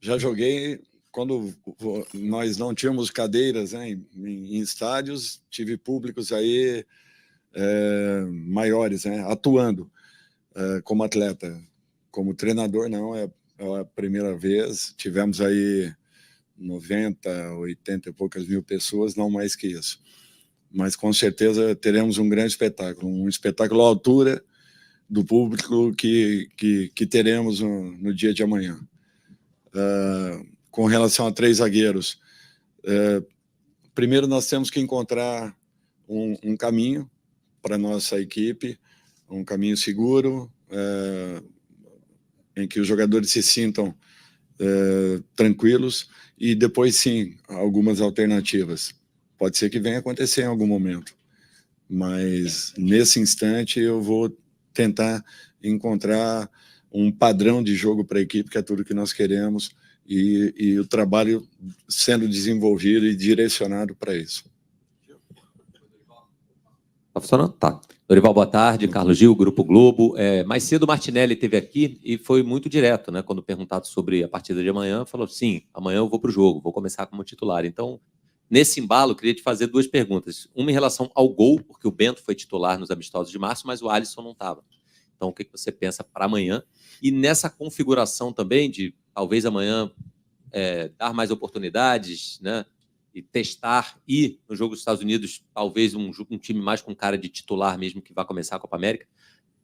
Já joguei quando nós não tínhamos cadeiras, né, em estádios, tive públicos aí maiores, né, atuando como atleta. Como treinador, não, é a primeira vez. Tivemos aí 90, 80 e poucas mil pessoas, não mais que isso. Mas com certeza teremos um grande espetáculo, um espetáculo à altura do público que teremos no dia de amanhã. Com relação a 3 zagueiros, primeiro nós temos que encontrar um caminho para a nossa equipe, um caminho seguro, em que os jogadores se sintam tranquilos, e depois sim, algumas alternativas. Pode ser que venha acontecer em algum momento, mas nesse instante eu vou tentar encontrar um padrão de jogo para a equipe, que é tudo que nós queremos, e o trabalho sendo desenvolvido e direcionado para isso. Está funcionando? Tá. Dorival, boa tarde. Carlos Gil, Grupo Globo. Mais cedo o Martinelli esteve aqui e foi muito direto, né? Quando perguntado sobre a partida de amanhã, falou: sim, amanhã eu vou para o jogo, vou começar como titular. Então, nesse embalo, eu queria te fazer 2 perguntas. Uma em relação ao gol, porque o Bento foi titular nos amistosos de março, mas o Alisson não estava. Então, o que você pensa para amanhã? E nessa configuração também de talvez amanhã dar mais oportunidades, né? E testar, e no jogo dos Estados Unidos, talvez um time mais com cara de titular mesmo, que vai começar a Copa América.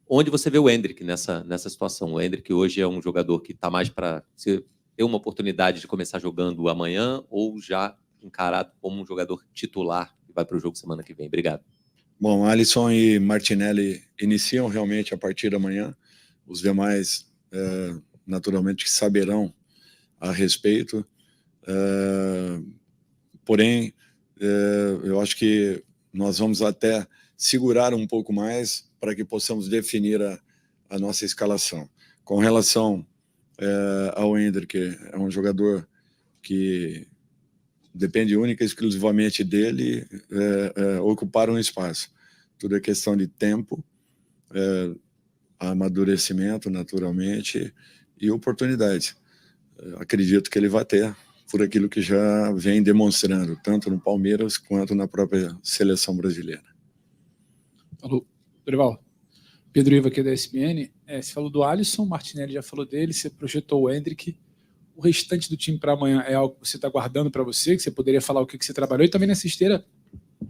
Onde você vê o Endrick nessa situação? O Endrick hoje é um jogador que está mais para ter uma oportunidade de começar jogando amanhã, ou já encarado como um jogador titular que vai para o jogo semana que vem? Obrigado. Bom, Alisson e Martinelli iniciam realmente a partir da manhã. Os demais, naturalmente, saberão a respeito. Porém, eu acho que nós vamos até segurar um pouco mais para que possamos definir a nossa escalação. Com relação ao Endrick, é um jogador que depende única e exclusivamente dele ocupar um espaço. Tudo é questão de tempo, amadurecimento, naturalmente, e oportunidade. Acredito que ele vai ter, por aquilo que já vem demonstrando, tanto no Palmeiras quanto na própria seleção brasileira. Alô, Dorival. Pedro Iva aqui da ESPN. Você falou do Alisson, Martinelli já falou dele, você projetou o Endrick. O restante do time para amanhã é algo que você está guardando para você, que você poderia falar o que você trabalhou? E também nessa esteira,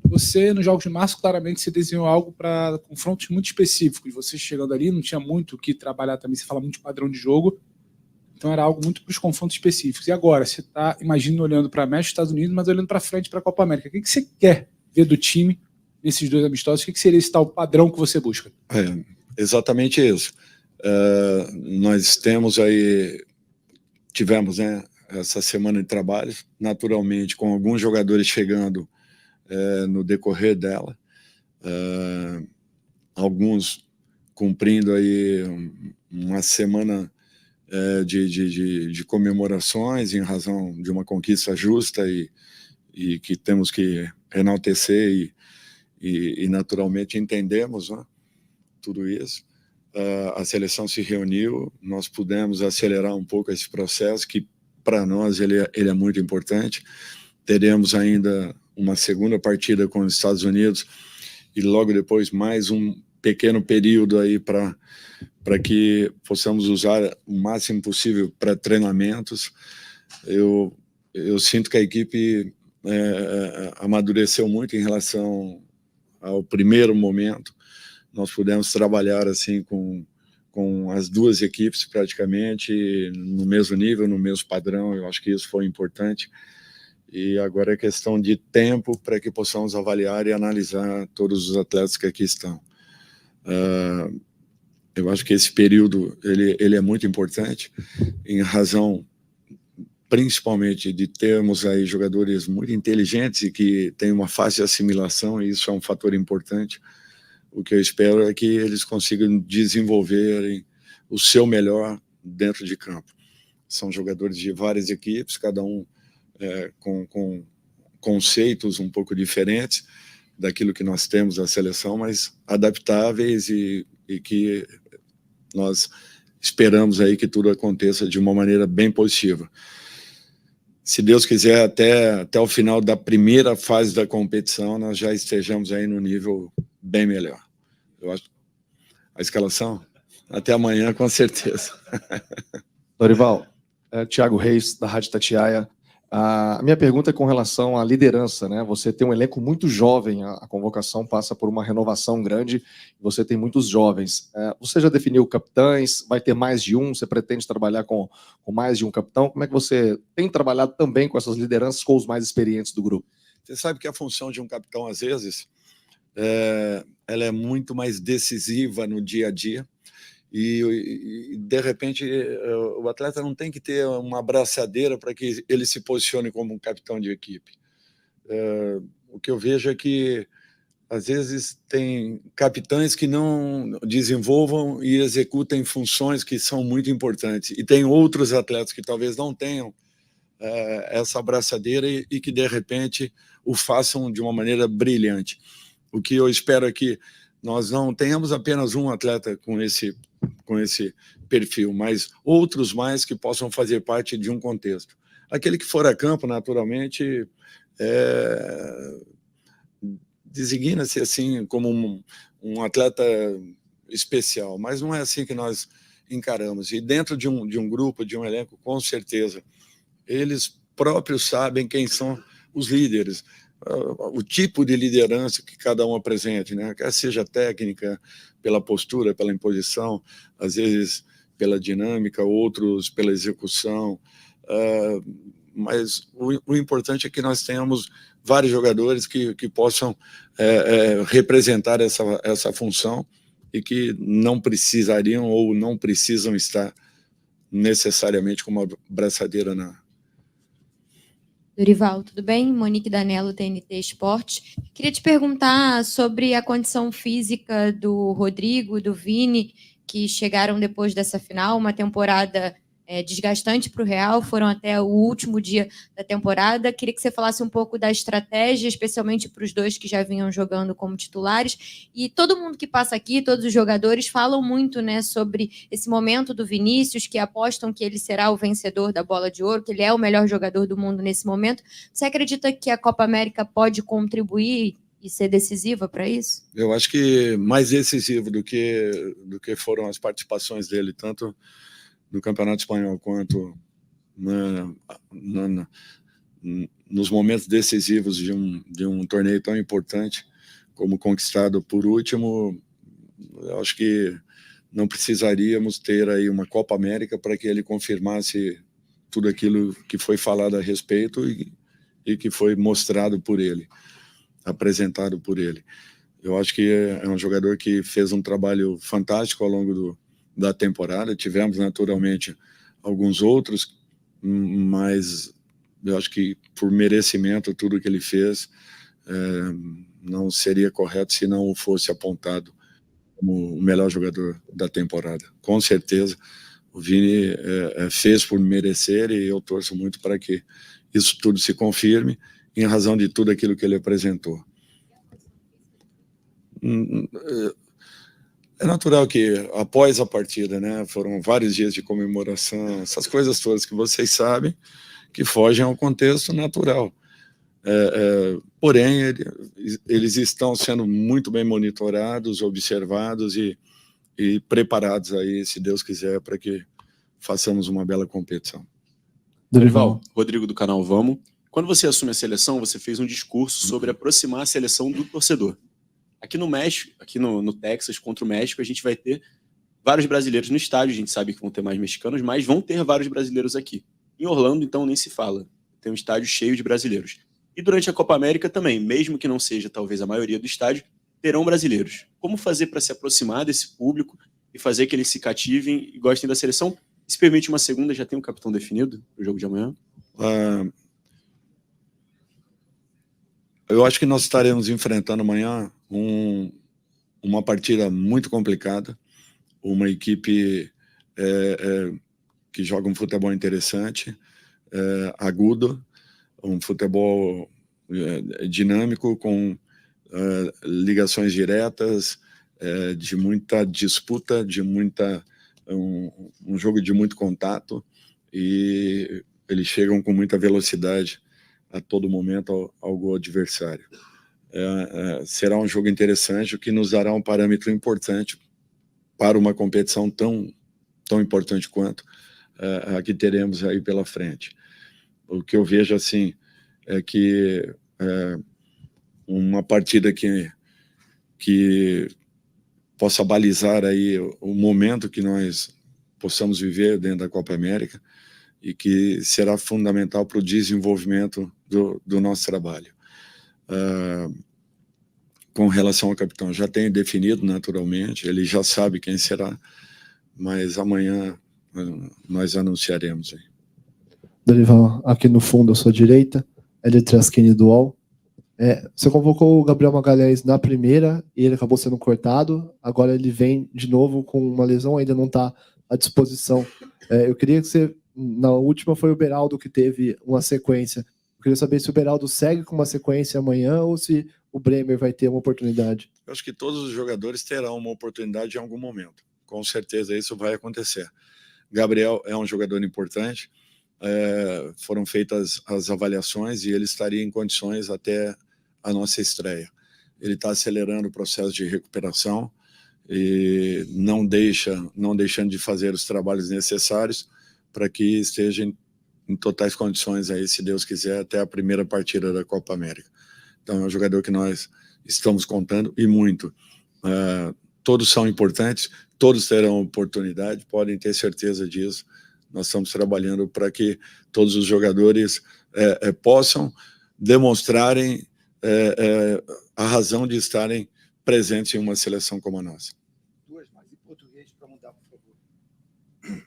você, nos Jogos de Março, claramente você desenhou algo para confrontos muito específicos. Você chegando ali, não tinha muito o que trabalhar também, você fala muito de padrão de jogo, então era algo muito para os confrontos específicos. E agora, você está, imagina, olhando para México, Estados Unidos, mas olhando para frente para a Copa América. O que você quer ver do time nesses 2 amistosos? O que seria esse tal padrão que você busca? Exatamente isso. Nós tivemos, né, essa semana de trabalho, naturalmente, com alguns jogadores chegando no decorrer dela, alguns cumprindo aí uma semana de comemorações em razão de uma conquista justa e que temos que enaltecer e naturalmente entendemos, né, tudo isso. A seleção se reuniu, nós pudemos acelerar um pouco esse processo, que para nós ele é muito importante. Teremos ainda uma segunda partida com os Estados Unidos e logo depois mais um pequeno período aí para que possamos usar o máximo possível para treinamentos. Eu sinto que a equipe amadureceu muito em relação ao primeiro momento. Nós pudemos trabalhar assim com as 2 equipes praticamente no mesmo nível, no mesmo padrão. Eu acho que isso foi importante. E agora é questão de tempo para que possamos avaliar e analisar todos os atletas que aqui estão. Eu acho que esse período ele é muito importante, em razão principalmente de termos aí jogadores muito inteligentes e que têm uma fácil assimilação, e isso é um fator importante. O que eu espero é que eles consigam desenvolverem o seu melhor dentro de campo. São jogadores de várias equipes, cada um com conceitos um pouco diferentes daquilo que nós temos na seleção, mas adaptáveis e que nós esperamos aí que tudo aconteça de uma maneira bem positiva. Se Deus quiser, até o final da primeira fase da competição, nós já estejamos aí no nível bem melhor. Eu acho a escalação, até amanhã, com certeza. Dorival, Thiago Reis, da Rádio Tatiaia. A minha pergunta é com relação à liderança, né? Você tem um elenco muito jovem, a convocação passa por uma renovação grande, você tem muitos jovens. Você já definiu capitães? Vai ter mais de um? Você pretende trabalhar com mais de um capitão? Como é que você tem trabalhado também com essas lideranças, com os mais experientes do grupo? Você sabe que a função de um capitão, às vezes, ela é muito mais decisiva no dia a dia, e de repente o atleta não tem que ter uma abraçadeira para que ele se posicione como um capitão de equipe. O que eu vejo é que às vezes tem capitães que não desenvolvam e executem funções que são muito importantes, e tem outros atletas que talvez não tenham essa abraçadeira e que de repente o façam de uma maneira brilhante. O que eu espero é que nós não tenhamos apenas um atleta com esse perfil, mas outros mais que possam fazer parte de um contexto. Aquele que for a campo, naturalmente, designa-se assim como um atleta especial, mas não é assim que nós encaramos. E dentro de um grupo, de um elenco, com certeza, eles próprios sabem quem são os líderes, o tipo de liderança que cada um apresente, né? Quer seja técnica, pela postura, pela imposição, às vezes pela dinâmica, outros pela execução, mas o importante é que nós tenhamos vários jogadores que possam representar essa função e que não precisariam ou não precisam estar necessariamente com uma braçadeira na... Dorival, tudo bem? Monique Danello, TNT Esportes. Queria te perguntar sobre a condição física do Rodrigo, do Vini, que chegaram depois dessa final, uma temporada desgastante para o Real, foram até o último dia da temporada. Queria que você falasse um pouco da estratégia, especialmente para os dois que já vinham jogando como titulares. E todo mundo que passa aqui, todos os jogadores, falam muito, né, sobre esse momento do Vinícius, que apostam que ele será o vencedor da Bola de Ouro, que ele é o melhor jogador do mundo nesse momento. Você acredita que a Copa América pode contribuir e ser decisiva para isso? Eu acho que mais decisivo do que foram as participações dele, tanto no Campeonato Espanhol quanto nos momentos decisivos de um torneio tão importante como conquistado por último. Eu acho que não precisaríamos ter aí uma Copa América para que ele confirmasse tudo aquilo que foi falado a respeito e que foi mostrado por ele, apresentado por ele. Eu acho que é um jogador que fez um trabalho fantástico ao longo da temporada. Tivemos, naturalmente, alguns outros, mas eu acho que, por merecimento, tudo que ele fez não seria correto se não o fosse apontado como o melhor jogador da temporada. Com certeza, o Vini fez por merecer, e eu torço muito para que isso tudo se confirme em razão de tudo aquilo que ele apresentou. É natural que, após a partida, né, foram vários dias de comemoração, essas coisas todas que vocês sabem, que fogem ao contexto natural. Porém, eles estão sendo muito bem monitorados, observados e preparados aí, se Deus quiser, para que façamos uma bela competição. Dorival, Rodrigo do canal Vamos. Quando você assume a seleção, você fez um discurso sobre aproximar a seleção do torcedor. Aqui no México, aqui no Texas, contra o México, a gente vai ter vários brasileiros no estádio. A gente sabe que vão ter mais mexicanos, mas vão ter vários brasileiros aqui. Em Orlando, então, nem se fala. Tem um estádio cheio de brasileiros. E durante a Copa América também, mesmo que não seja talvez a maioria do estádio, terão brasileiros. Como fazer para se aproximar desse público e fazer que eles se cativem e gostem da seleção? Se permite uma segunda, já tem um capitão definido no jogo de amanhã? Eu acho que nós estaremos enfrentando amanhã uma partida muito complicada, uma equipe que joga um futebol interessante, agudo, um futebol dinâmico, com ligações diretas, de muita disputa, de muita um jogo de muito contato e eles chegam com muita velocidade a todo momento ao gol adversário. Será um jogo interessante, o que nos dará um parâmetro importante para uma competição tão importante quanto a que teremos aí pela frente. O que eu vejo assim é que uma partida que possa balizar aí o momento que nós possamos viver dentro da Copa América e que será fundamental para o desenvolvimento do nosso trabalho. Com relação ao capitão, já tenho definido naturalmente, ele já sabe quem será, mas amanhã nós anunciaremos aí. Dorival, aqui no fundo à sua direita, Hélio Traschini do UOL. Você convocou o Gabriel Magalhães na primeira e ele acabou sendo cortado, agora ele vem de novo com uma lesão, ainda não está à disposição. Eu queria que você, na última foi o Beraldo que teve uma sequência, eu queria saber se o Beraldo segue com uma sequência amanhã ou se o Bremer vai ter uma oportunidade. Eu acho que todos os jogadores terão uma oportunidade em algum momento, com certeza isso vai acontecer. Gabriel é um jogador importante, foram feitas as avaliações e ele estaria em condições até a nossa estreia. Ele está acelerando o processo de recuperação e não deixando de fazer os trabalhos necessários para que esteja em totais condições aí, se Deus quiser, até a primeira partida da Copa América. Então é um jogador que nós estamos contando e muito. Todos são importantes, todos terão oportunidade, podem ter certeza disso. Nós estamos trabalhando para que todos os jogadores possam demonstrarem a razão de estarem presentes em uma seleção como a nossa. Duas mais em português para mudar, por favor.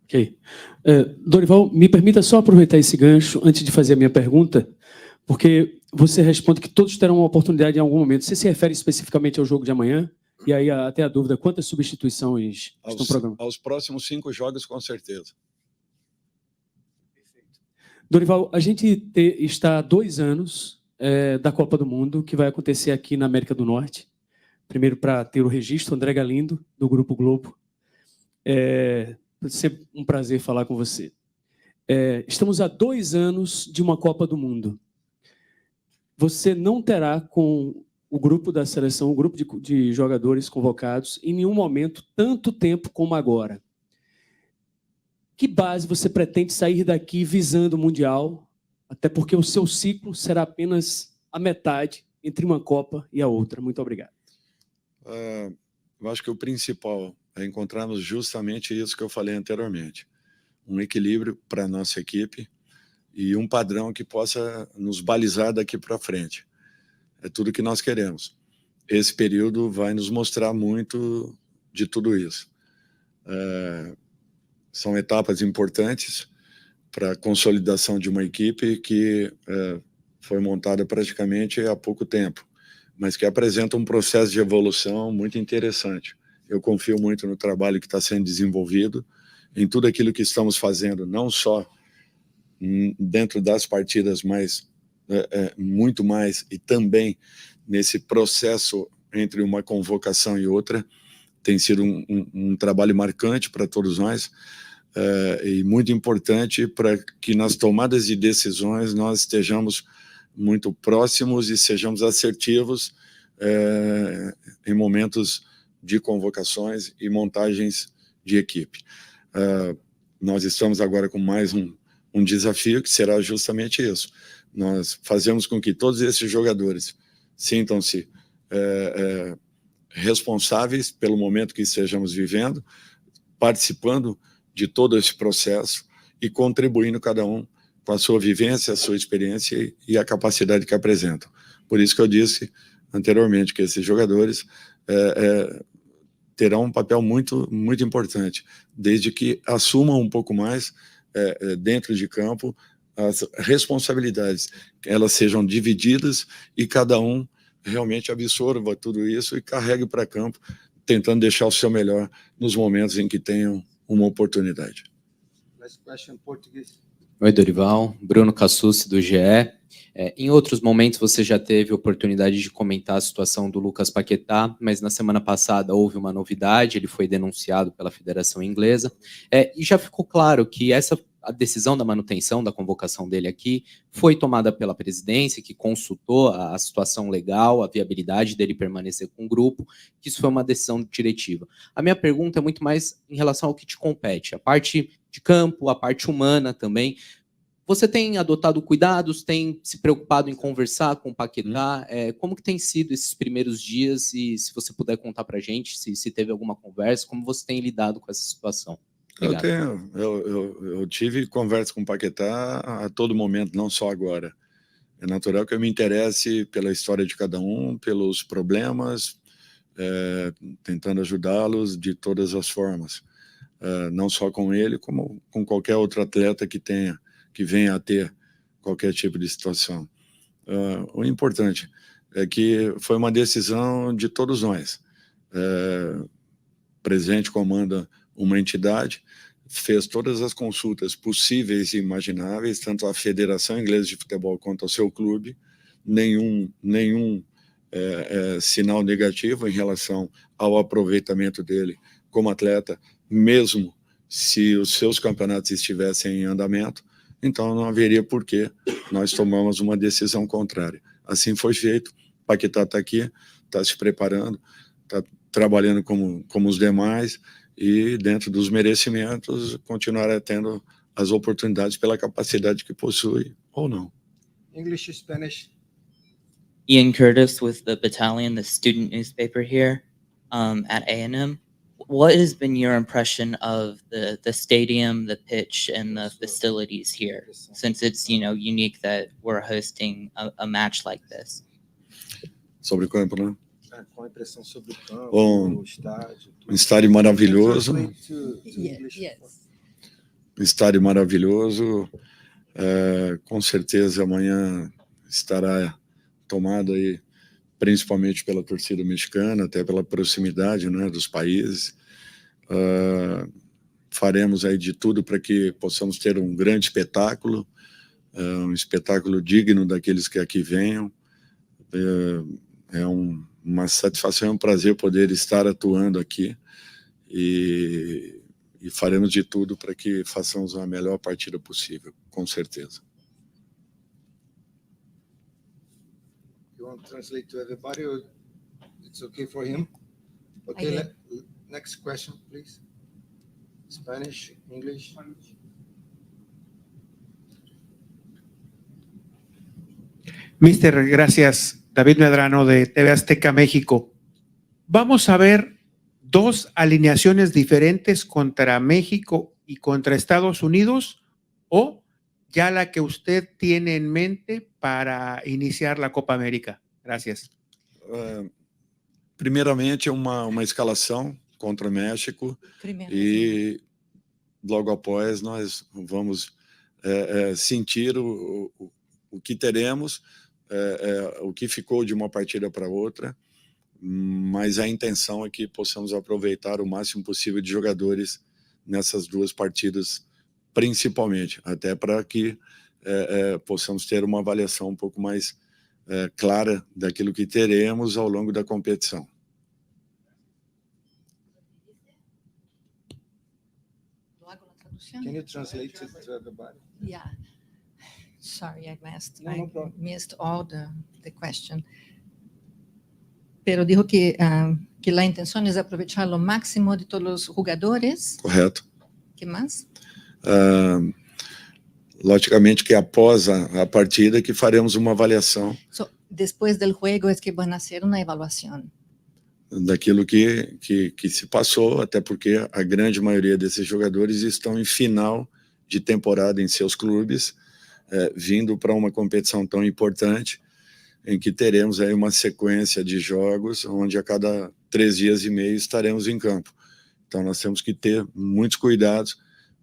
Ok. Dorival, me permita só aproveitar esse gancho antes de fazer a minha pergunta, porque você responde que todos terão uma oportunidade em algum momento. Você se refere especificamente ao jogo de amanhã? E aí até a dúvida, quantas substituições estão programadas? Aos próximos 5 jogos, com certeza. Dorival, a gente está há 2 anos da Copa do Mundo, que vai acontecer aqui na América do Norte. Primeiro, para ter o registro, André Galindo, do Grupo Globo. É sempre um prazer falar com você. Estamos há 2 anos de uma Copa do Mundo. Você não terá com o grupo da seleção, o grupo de jogadores convocados, em nenhum momento, tanto tempo como agora. Que base você pretende sair daqui visando o Mundial? Até porque o seu ciclo será apenas a metade entre uma Copa e a outra. Muito obrigado. Eu acho que o principal é encontrarmos justamente isso que eu falei anteriormente. Um equilíbrio para a nossa equipe e um padrão que possa nos balizar daqui para frente. É tudo que nós queremos. Esse período vai nos mostrar muito de tudo isso. São etapas importantes para a consolidação de uma equipe que foi montada praticamente há pouco tempo, mas que apresenta um processo de evolução muito interessante. Eu confio muito no trabalho que está sendo desenvolvido, em tudo aquilo que estamos fazendo, não só dentro das partidas, mas muito mais, e também nesse processo entre uma convocação e outra, tem sido um trabalho marcante para todos nós, e muito importante para que nas tomadas de decisões nós estejamos muito próximos e sejamos assertivos em momentos de convocações e montagens de equipe. Nós estamos agora com mais um desafio que será justamente isso. Nós fazemos com que todos esses jogadores sintam-se responsáveis pelo momento que estejamos vivendo, participando de todo esse processo e contribuindo cada um com a sua vivência, a sua experiência e a capacidade que apresentam. Por isso que eu disse anteriormente que esses jogadores terão um papel muito, muito importante, desde que assumam um pouco mais dentro de campo as responsabilidades, elas sejam divididas e cada um realmente absorva tudo isso e carregue para campo, tentando deixar o seu melhor nos momentos em que tenham uma oportunidade. Last question, português. Oi, Dorival. Bruno Cassucci, do GE. Em outros momentos você já teve oportunidade de comentar a situação do Lucas Paquetá, mas na semana passada houve uma novidade, ele foi denunciado pela Federação Inglesa, e já ficou claro que a decisão da manutenção da convocação dele aqui foi tomada pela presidência, que consultou a situação legal, a viabilidade dele permanecer com o grupo, que isso foi uma decisão diretiva. A minha pergunta é muito mais em relação ao que te compete, a parte de campo, a parte humana também. Você tem adotado cuidados, tem se preocupado em conversar com o Paquetá? Como que tem sido esses primeiros dias? E se você puder contar para a gente, se teve alguma conversa, como você tem lidado com essa situação? Eu tive conversa com o Paquetá a todo momento, não só agora. É natural que eu me interesse pela história de cada um, pelos problemas, tentando ajudá-los de todas as formas. Não só com ele, como com qualquer outro atleta que venha a ter qualquer tipo de situação. O importante é que foi uma decisão de todos nós. O presidente comanda uma entidade, fez todas as consultas possíveis e imagináveis, tanto à Federação Inglesa de Futebol quanto ao seu clube, nenhum sinal negativo em relação ao aproveitamento dele como atleta, mesmo se os seus campeonatos estivessem em andamento, então não haveria por que nós tomamos uma decisão contrária. Assim foi feito, Paquetá está aqui, está se preparando, está trabalhando como os demais, e dentro dos merecimentos continuará tendo as oportunidades pela capacidade que possui ou não. English, Spanish. Ian Curtis with the Battalion, the student newspaper here at A&M. What has been your impression of the stadium, the pitch, and the facilities here, since it's unique that we're hosting a match like this? Sobre o campo, né? Com a impressão sobre o campo, Bom, o estádio. um estádio maravilhoso. Yes. Um estádio maravilhoso. Com certeza amanhã estará tomado aí, principalmente pela torcida mexicana, até pela proximidade, né, dos países. Faremos aí de tudo para que possamos ter um grande espetáculo, um espetáculo digno daqueles que aqui venham. Uma satisfação, um prazer poder estar atuando aqui e faremos de tudo para que façamos a melhor partida possível, com certeza. You want to translate to everybody, or it's okay for him? Okay, next question, please. Spanish, English. Mister, gracias. David Medrano de TV Azteca México. Vamos a ver dos alineaciones diferentes contra México y contra Estados Unidos, o ya la que usted tiene en mente para iniciar la Copa América. Gracias. Primeiramente, uma escalação contra o México e logo após nós vamos sentir o que teremos, o que ficou de uma partida para outra, mas a intenção é que possamos aproveitar o máximo possível de jogadores nessas duas partidas, principalmente, até para que possamos ter uma avaliação um pouco mais clara daquilo que teremos ao longo da competição. Can you translate it to everybody? Yeah. Sorry, I No problem. missed all the question. Pero dijo que la intención es aprovechar lo máximo de todos los jugadores. Correto. ¿Qué más? Logicamente que após a partida que faremos uma avaliação Después del juego es que van a hacer una evaluación daquilo que se passou, até porque a grande maioria desses jogadores estão em final de temporada em seus clubes, vindo para uma competição tão importante, em que teremos aí uma sequência de jogos, onde a cada 3 dias e meio estaremos em campo. Então nós temos que ter muitos cuidados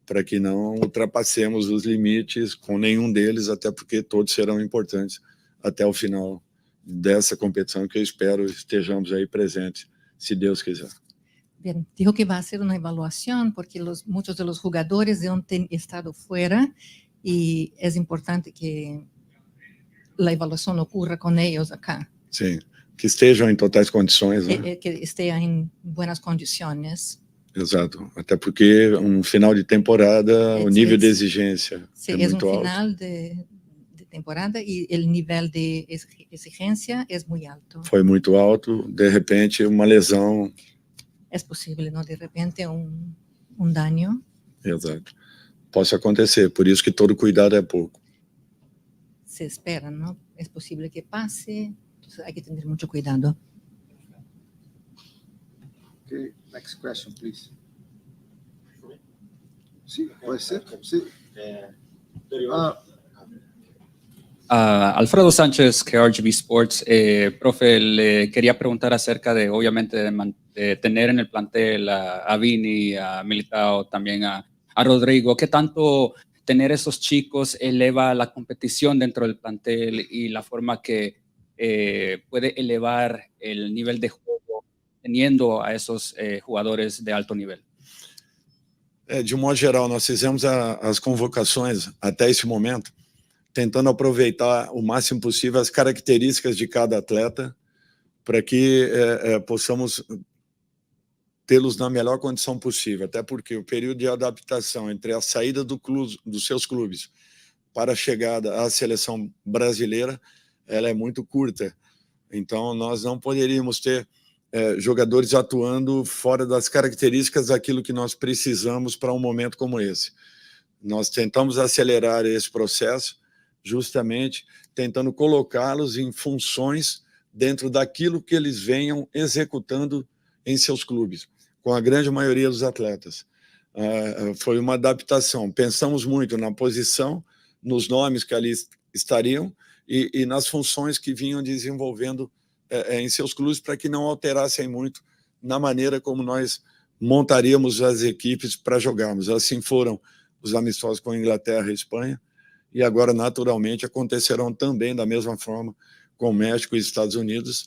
para que não ultrapassemos os limites com nenhum deles, até porque todos serão importantes até o final dessa competição, que eu espero estejamos aí presentes, se Deus quiser. Bien, dijo que va a hacer una evaluación porque muchos de los jugadores han estado fuera y es importante que a evaluação ocorra com eles acá, Sim, que estejam em totais condições, né? que esteja em boas condições. Exato, até porque um final de temporada, o nível de exigência Se é é muito alto. final de temporada e o nível de exigência é muito alto. Foi muito alto, de repente uma lesão. É possível, não? De repente, um dano. Exato. Pode acontecer, por isso que todo cuidado é pouco. Se espera, não? É possível que passe, então há que ter muito cuidado. Okay, next question, please. Sí, puede ser. Sí. Alfredo Sánchez, KRGB Sports. Profe, le quería preguntar acerca de, obviamente, de tener en el plantel a Vini, a Militao, también a Rodrigo. ¿Qué tanto tener esos chicos eleva la competición dentro del plantel y la forma que puede elevar el nivel de juego teniendo a esos jugadores de alto nivel? De um modo geral, nós fizemos as convocações até esse momento, tentando aproveitar o máximo possível as características de cada atleta, para que possamos tê-los na melhor condição possível, até porque o período de adaptação entre a saída dos seus clubes para a chegada à seleção brasileira, ela é muito curta. Então, nós não poderíamos ter jogadores atuando fora das características daquilo que nós precisamos para um momento como esse. Nós tentamos acelerar esse processo, justamente tentando colocá-los em funções dentro daquilo que eles venham executando em seus clubes, com a grande maioria dos atletas. Foi uma adaptação. Pensamos muito na posição, nos nomes que ali estariam e nas funções que vinham desenvolvendo em seus clubes, para que não alterassem muito na maneira como nós montaríamos as equipes para jogarmos. Assim foram os amistosos com a Inglaterra e Espanha, e agora, naturalmente, acontecerão também da mesma forma com o México e Estados Unidos,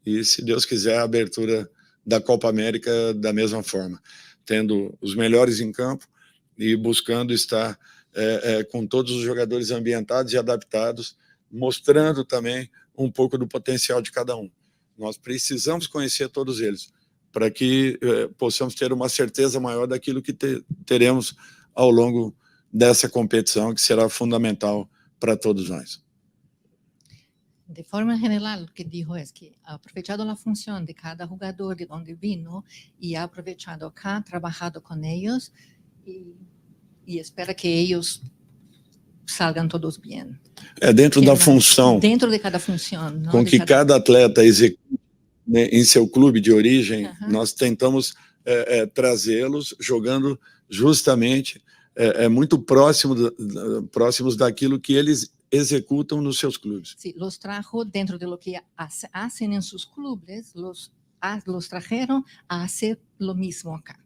e, se Deus quiser, a abertura da Copa América da mesma forma, tendo os melhores em campo e buscando estar com todos os jogadores ambientados e adaptados, mostrando também um pouco do potencial de cada um. Nós precisamos conhecer todos eles, para que possamos ter uma certeza maior daquilo que teremos ao longo dessa competição, que será fundamental para todos nós. De forma general, lo que dijo es que ha aprovechado la función de cada jugador de donde vino y ha aprovechado acá, trabajado con ellos y espera que ellos salgam todos bem. Dentro da função. Dentro de cada função. Com que cada atleta execute, né, em seu clube de origem, nós tentamos trazê-los jogando justamente muito próximos daquilo que eles executam nos seus clubes. Sí, los trajo dentro de lo que hacen en sus clubes, los trajeron a hacer lo mismo acá,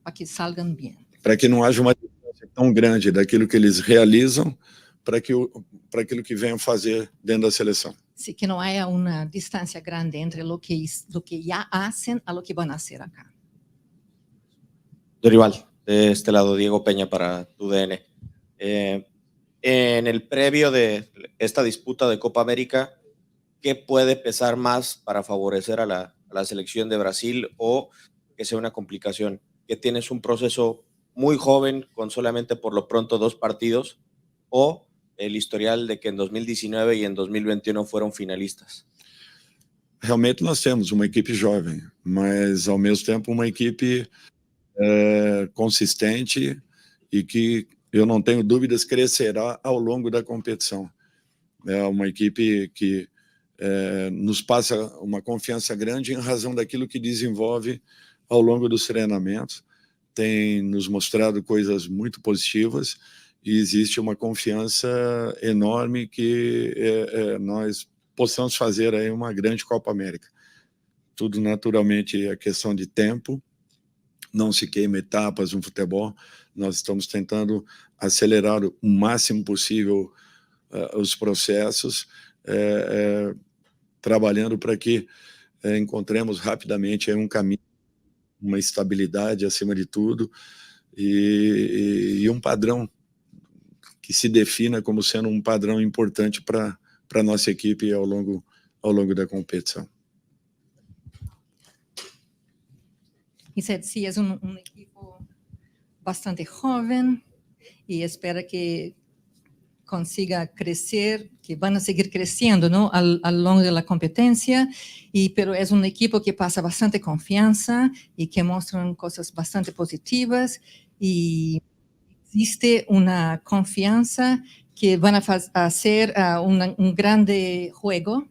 para que salgan bien. Para que não haja uma distância tão grande daquilo que eles realizam para aquilo que venham fazer dentro da seleção. Sí, que no haya una distancia grande entre lo que ya hacen a lo que van a hacer acá. Dorival, de este lado, Diego Peña para TUDN. En el previo de esta disputa de Copa América, ¿qué puede pesar más para favorecer a la selección de Brasil o que sea una complicación? Que tienes un proceso muy joven con solamente por lo pronto 2 partidos, o el historial de que en 2019 e em 2021 foram finalistas? Realmente nós temos uma equipe jovem, mas ao mesmo tempo uma equipe consistente e que eu não tenho dúvidas crescerá ao longo da competição. É uma equipe que nos passa uma confiança grande em razão daquilo que desenvolve ao longo dos treinamentos, tem nos mostrado coisas muito positivas e existe uma confiança enorme que nós possamos fazer aí uma grande Copa América. Tudo naturalmente é questão de tempo, não se queima etapas no futebol, nós estamos tentando acelerar o máximo possível os processos, trabalhando para que encontremos rapidamente aí um caminho, uma estabilidade acima de tudo e um padrão que se defina como sendo um padrão importante para para nossa equipe ao longo da competição. He said, sí, es un equipo bastante joven y espera que consiga crecer, que van a seguir creciendo, ¿no? Al longo de la competencia, pero es un equipo que pasa bastante confianza y que muestran cosas bastante positivas y existe una confianza que van a hacer un grande juego,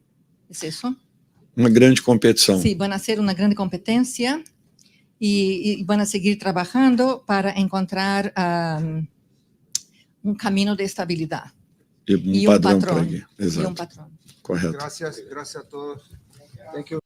¿es eso? Uma grande competição. Sí, van a hacer una grande competencia y van a seguir trabajando para encontrar un camino de estabilidad. E um padrão para patrón. aqui. Exato. Y un patrón. Correto. Gracias a todos. Thank you.